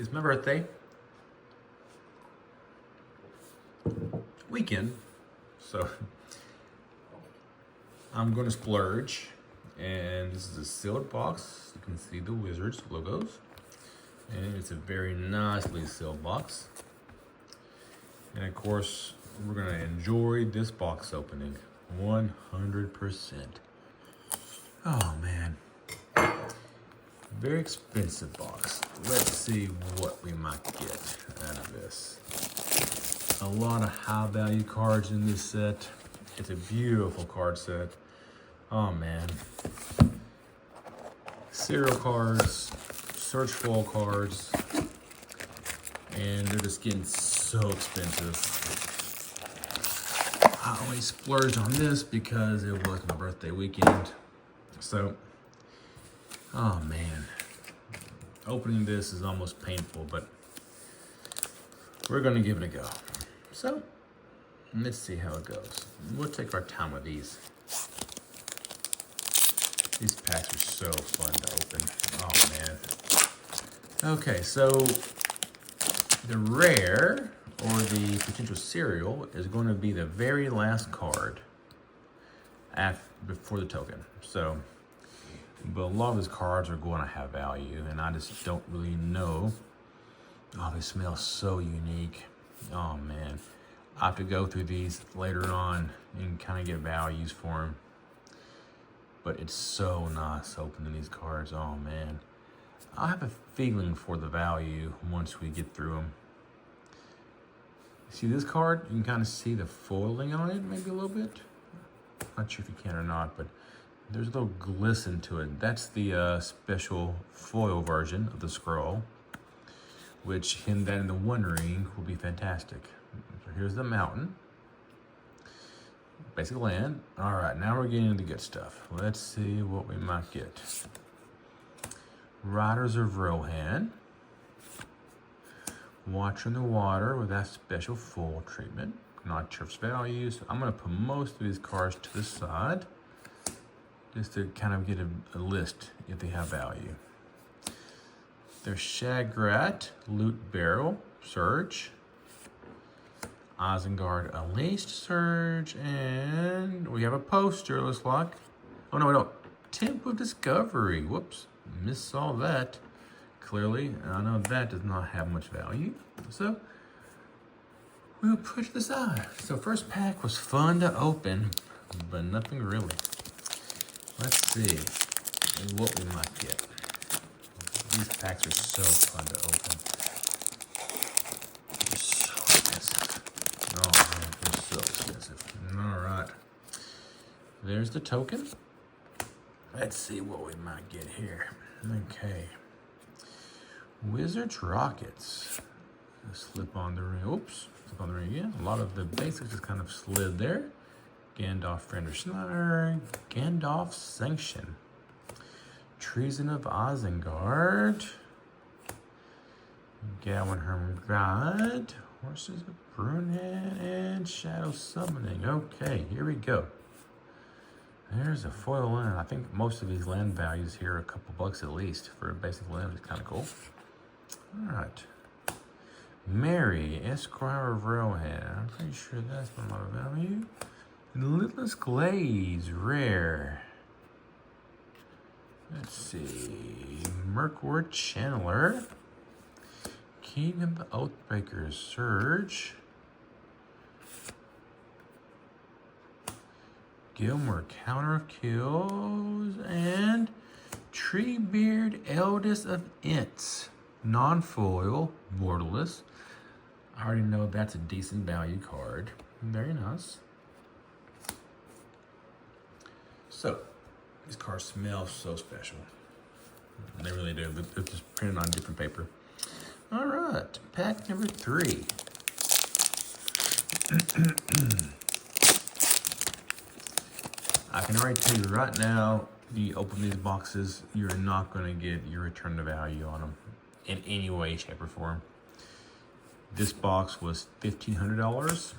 It's my birthday weekend, so I'm going to splurge. And this is a sealed box. You can see the Wizards logos, and it's a very nicely sealed box. And of course, we're going to enjoy this box opening 100%. Oh man, very expensive box. Let's see what we might get out of this. A lot of high value cards in this set. It's a beautiful card set. Oh man. Serial cards, search foil cards, and they're just getting so expensive. I always splurged on this because it was my birthday weekend. So, oh man. Opening this is almost painful, but we're gonna give it a go. So, let's see how it goes. We'll take our time with these. These packs are so fun to open. Oh man. Okay, so the rare or the potential serial is going to be the very last card before the token. So, but a lot of these cards are going to have value, and I just don't really know. Oh, they smell so unique. Oh man, I have to go through these later on and kind of get values for them. But it's so nice opening these cards. Oh man, I have a feeling for the value once we get through them. See this card? You can kind of see the foiling on it, maybe a little bit. Not sure if you can or not, but there's a little glisten to it. That's the special foil version of the scroll, which hidden that in the One Ring will be fantastic. So here's the mountain. Basic land. All right, now we're getting into the good stuff. Let's see what we might get. Riders of Rohan. Watcher in the Water with that special foil treatment. Not sure if it's value, so I'm going to put most of these cards to the side just to kind of get a list if they have value. There's Shagrat, Loot Barrel, Surge, Isengard Unleashed, Surge, and we have a poster, looks like. Oh no, Temple of Discovery. Whoops, missaw that. Clearly, I know that does not have much value, so we'll put it to the side. So first pack was fun to open, but nothing really. Let's see what we might get. These packs are so fun to open. They're so expensive. Oh man, they're so expensive. All right, there's the token. Let's see what we might get here. Okay. Wizards Rockets. Slip on the ring. Oops. Slip on the ring again. A lot of the basics just kind of slid there. Gandalf Fender Schneider. Gandalf Sanction. Treason of Isengard. Gawain Hermgard. Horses of Brunhead. And Shadow Summoning. Okay, here we go. There's a foil land. I think most of these land values here are a couple bucks at least for a basic land. It's kind of cool. All right. Mary, Esquire of Rohan. I'm pretty sure that's a lot of value. Lidless Glaze, rare. Let's see. Mirkwood Channeler. King of the Oathbreakers, Surge. Gilmore, Counter of Kills. And Treebeard, Eldest of Ents. Non-foil, borderless. I already know that's a decent value card. Very nice. So, these cards smell so special. They really do. They're just printed on different paper. All right, pack number 3. I can already tell you right now, if you open these boxes, you're not going to get your return to value on them in any way, shape, or form. This box was $1,500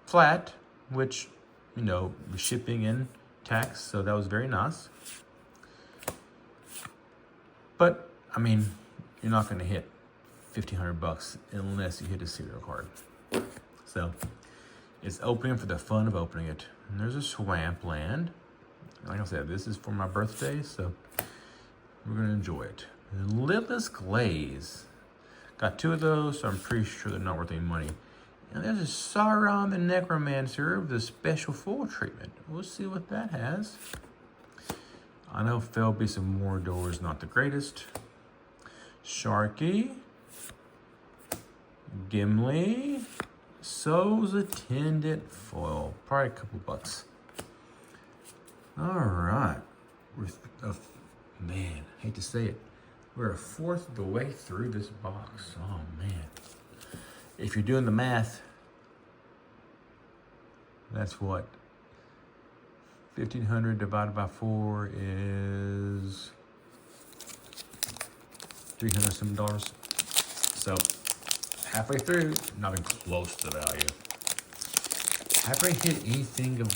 flat, which, you know, shipping and tax, so that was very nice. But, I mean, you're not going to hit 1,500 bucks unless you hit a serial card. So it's opening for the fun of opening it. And there's a Swampland. Like I said, this is for my birthday, so we're gonna enjoy it. Lidless Glaze. Got 2 of those, so I'm pretty sure they're not worth any money. And there's a Sauron the Necromancer with a special foil treatment. We'll see what that has. I know there'll be some more doors, not the greatest. Sharky. Gimli. So's Attendant foil. Probably a couple bucks. All right. Man, I hate to say it. We're a fourth of the way through this box. Oh, man. If you're doing the math, that's what? 1,500 divided by 4 is $300 some dollars. So halfway through, not even close to the value. Halfway hit anything of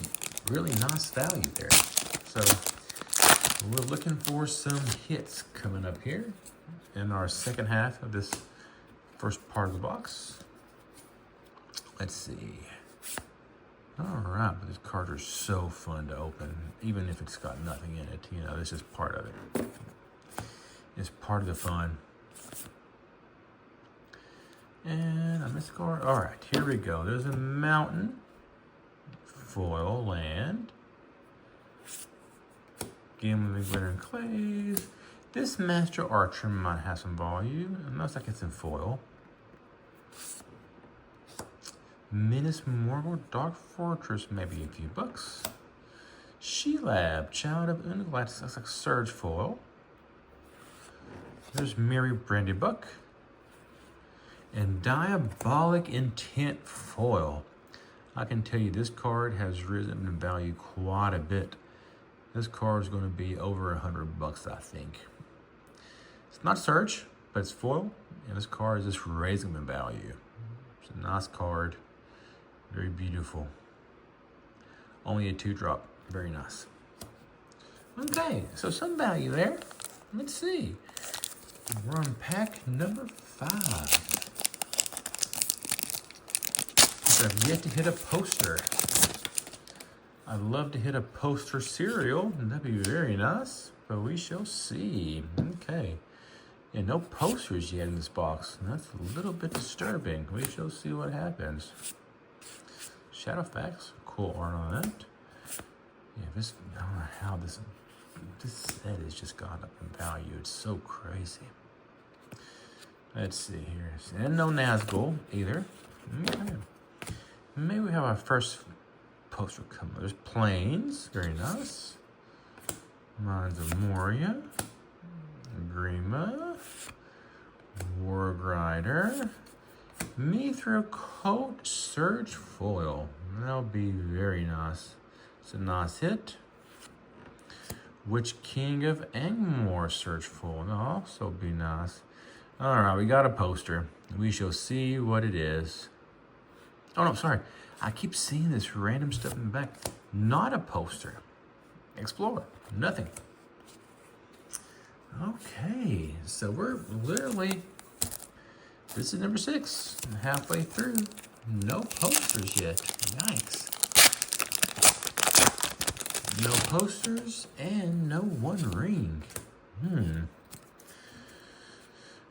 really nice value there. So we're looking for some hits coming up here in our second half of this first part of the box. Let's see. All right, but these cards are so fun to open, even if it's got nothing in it. You know, this is part of it. It's part of the fun. And I missed a card. All right, here we go. There's a mountain, foil land, Game of Glitter and Clays. This Master Archer might have some volume. It looks like it's in foil. Minas Morgul Dark Fortress, maybe a few bucks. She-Lab, Child of Unglax, looks like Surge foil. There's Mary Brandybuck. And Diabolic Intent foil. I can tell you this card has risen in value quite a bit. This card is going to be over 100 bucks, I think. It's not Surge, but it's foil, and this card is just raising in value. It's a nice card. Very beautiful. Only a 2-drop. Very nice. Okay, so some value there. Let's see. We're on pack number 5. I've yet to hit a poster. I'd love to hit a poster cereal, and that'd be very nice, but we shall see. Okay. And no posters yet in this box. That's a little bit disturbing. We shall see what happens. Shadowfax, cool art on that. Yeah, this, I don't know how this set has just gone up in value. It's so crazy. Let's see here. And no Nazgul either. Okay. Maybe we have our first poster coming. There's Plains, very nice. Mines of Moria. Grima. Wargrider. Mithril Coat Surge foil. That'll be very nice. It's a nice hit. Witch King of Angmar Surge foil. That'll also be nice. Alright, we got a poster. We shall see what it is. Oh no, sorry. I keep seeing this random stuff in the back. Not a poster. Explore. Nothing. Okay, so we're literally, this is number 6, halfway through. No posters yet. Yikes. No posters and no One Ring.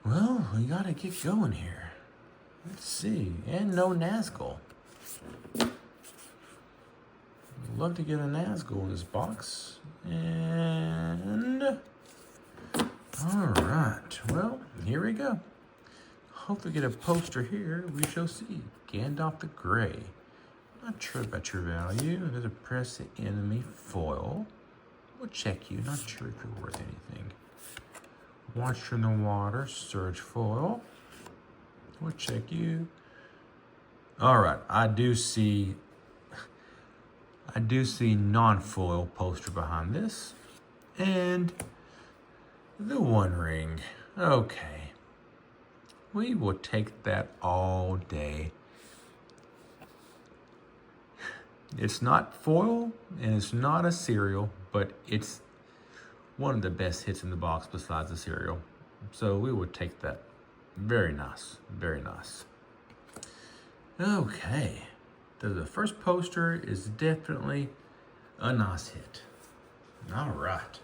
Well, we gotta get going here. Let's see. And no Nazgul. Love to get a Nazgul in this box. And alright. Well, here we go. Hopefully get a poster here. We shall see. Gandalf the Grey. Not sure about your value. There's a Press the Enemy foil. We'll check you. Not sure if you're worth anything. Watcher in the Water, Surge foil. We'll check you. Alright, I do see non-foil poster behind this. And the One Ring. Okay. We will take that all day. It's not foil and it's not a cereal, but it's one of the best hits in the box besides the cereal. So we would take that Very nice, very nice. Okay, the first poster is definitely a nice hit. All right,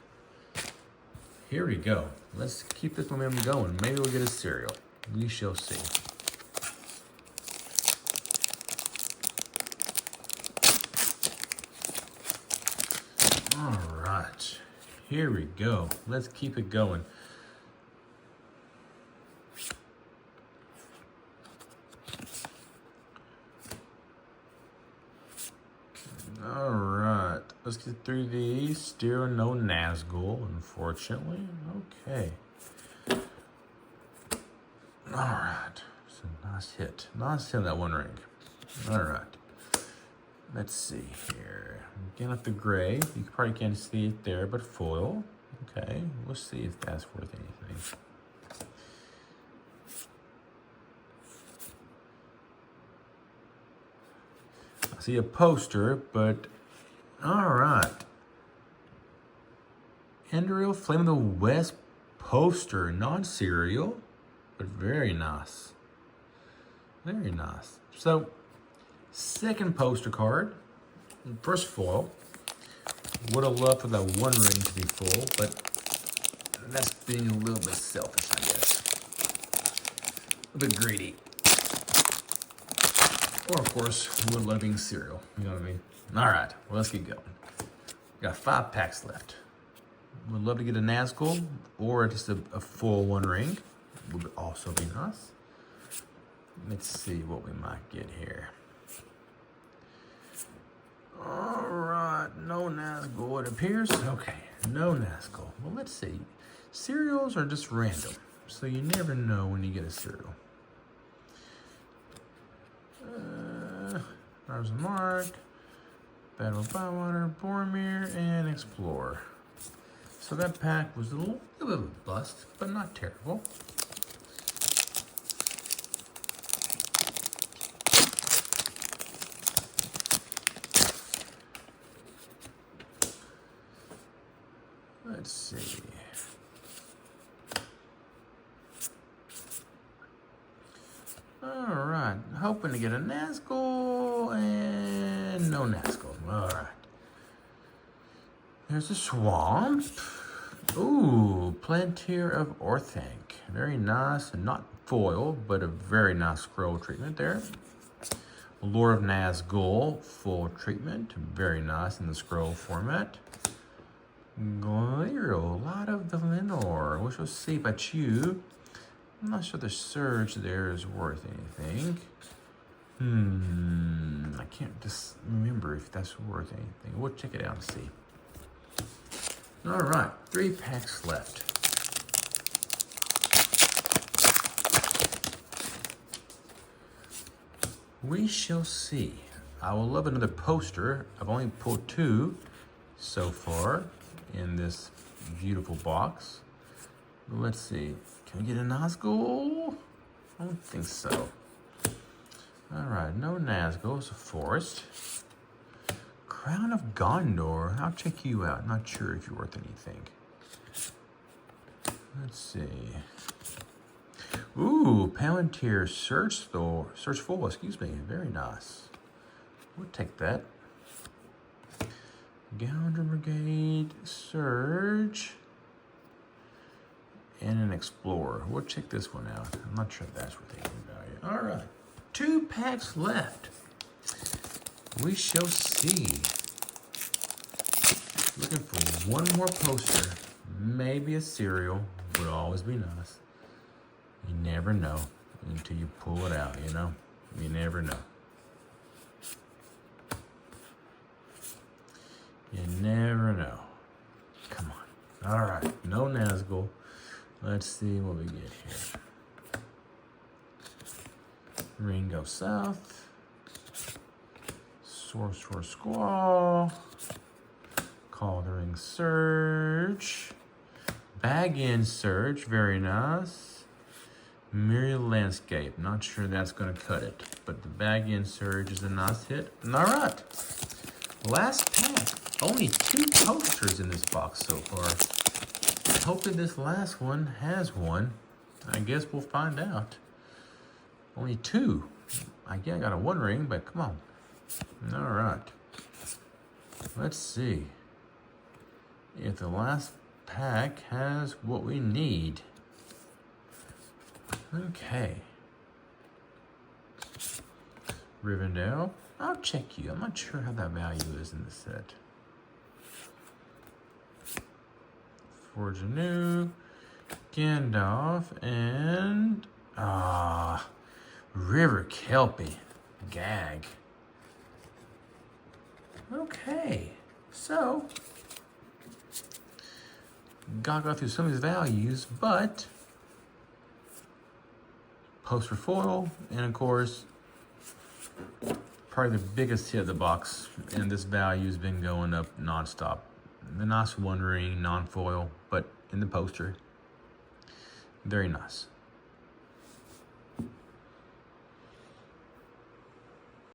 here we go. Let's keep this momentum going. Maybe we'll get a cereal. We shall see. All right, here we go. Let's keep it going. All right, let's get through these. Still no Nazgul, unfortunately. Okay. All right, it's a nice hit. Nice hit on that one ring. All right. Let's see here. Again at the gray. You probably can't see it there, but foil. Okay, we'll see if that's worth anything. I see a poster, but all right. Enderil Flame of the West poster, non-serial, but very nice. Very nice. So, second poster card, first foil. Would have loved for that one ring to be full, but that's being a little bit selfish, I guess. A bit greedy. Or, of course, would love being cereal. You know what I mean? All right, well, let's get going. Got 5 packs left. Would love to get a Nazgul or just a full one ring. Would also be nice. Let's see what we might get here. All right, no Nazgul, it appears. Okay, no Nazgul. Well, let's see. Cereals are just random, so you never know when you get a cereal. There's Mark, Battle of Bywater, Boromir, and Explorer. So that pack was a little bit of a bust, but not terrible. Let's see. All right, hoping to get a Nazgul and no Nazgul. All right. There's a swamp. Ooh, Plantier of Orthanc. Very nice, and not foil, but a very nice scroll treatment there. Lore of Nazgul, full treatment. Very nice in the scroll format. Gliro, a lot of the Lenore. We shall see about you. I'm not sure the surge there is worth anything. I can't just remember if that's worth anything. We'll check it out and see. All right, 3 packs left. We shall see. I will love another poster. I've only pulled 2 so far in this beautiful box. Let's see. Can we get a Nazgul? I don't think so. All right, no Nazgul. It's a forest. Crown of Gondor. I'll check you out. Not sure if you're worth anything. Let's see. Ooh, Palantir Search Full, excuse me. Very nice. We'll take that. Gounder Brigade, Surge, and an Explorer. We'll check this one out. I'm not sure if that's worth any value. All right, 2 packs left. We shall see. Looking for one more poster. Maybe a cereal would always be nice. You never know until you pull it out, you know? You never know. You never know. Come on. All right, no Nazgul. Let's see what we get here. Ringo South. Sorcerer Squall. Caldering Surge. Bag-in Surge, very nice. Myriad Landscape, not sure that's gonna cut it, but the Bag-in Surge is a nice hit. All right, last pack. Only 2 posters in this box so far. Hopefully this last one has one. I guess we'll find out. Only 2. I got a 1 ring, but come on. All right. Let's see if the last pack has what we need. Okay. Rivendell. I'll check you. I'm not sure how that value is in the set. Forge anew. Gandalf and River Kelpie. Gag. Okay, so gotta go through some of these values, but poster foil, and of course, probably the biggest hit of the box, and this value's been going up nonstop. The nice 1 ring, non-foil, but in the poster, very nice.